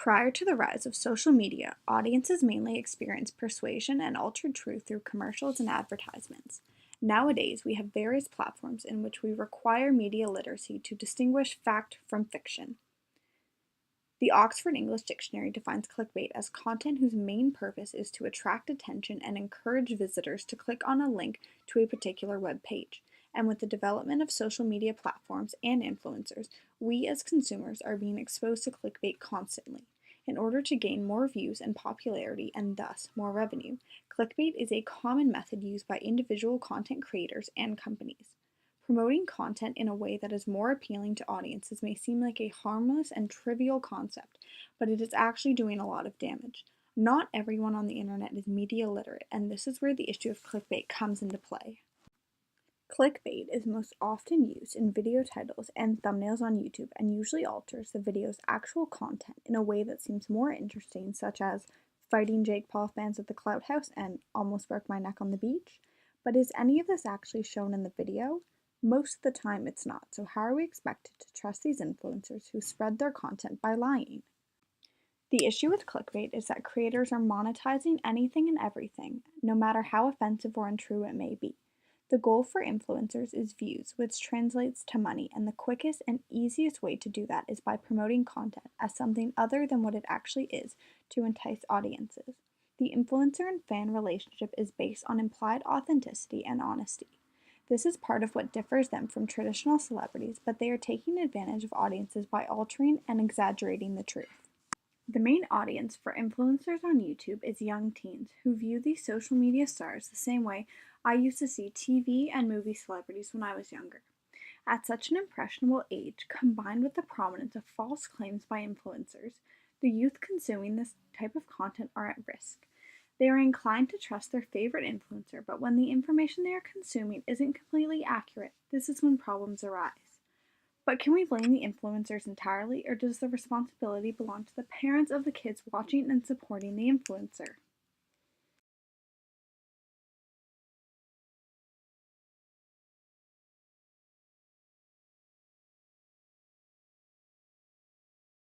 Prior to the rise of social media, audiences mainly experienced persuasion and altered truth through commercials and advertisements. Nowadays, we have various platforms in which we require media literacy to distinguish fact from fiction. The Oxford English Dictionary defines clickbait as content whose main purpose is to attract attention and encourage visitors to click on a link to a particular web page. And with the development of social media platforms and influencers, we as consumers are being exposed to clickbait constantly. In order to gain more views and popularity and thus more revenue, clickbait is a common method used by individual content creators and companies. Promoting content in a way that is more appealing to audiences may seem like a harmless and trivial concept, but it is actually doing a lot of damage. Not everyone on the internet is media literate, and this is where the issue of clickbait comes into play. Clickbait is most often used in video titles and thumbnails on YouTube and usually alters the video's actual content in a way that seems more interesting, such as fighting Jake Paul fans at the Clout House and almost broke my neck on the beach. But is any of this actually shown in the video? Most of the time it's not, so how are we expected to trust these influencers who spread their content by lying? The issue with clickbait is that creators are monetizing anything and everything, no matter how offensive or untrue it may be. The goal for influencers is views, which translates to money, and the quickest and easiest way to do that is by promoting content as something other than what it actually is to entice audiences. The influencer and fan relationship is based on implied authenticity and honesty. This is part of what differs them from traditional celebrities, but they are taking advantage of audiences by altering and exaggerating the truth. The main audience for influencers on YouTube is young teens who view these social media stars the same way I used to see TV and movie celebrities when I was younger. At such an impressionable age, combined with the prominence of false claims by influencers, the youth consuming this type of content are at risk. They are inclined to trust their favorite influencer, but when the information they are consuming isn't completely accurate, this is when problems arise. But can we blame the influencers entirely, or does the responsibility belong to the parents of the kids watching and supporting the influencer?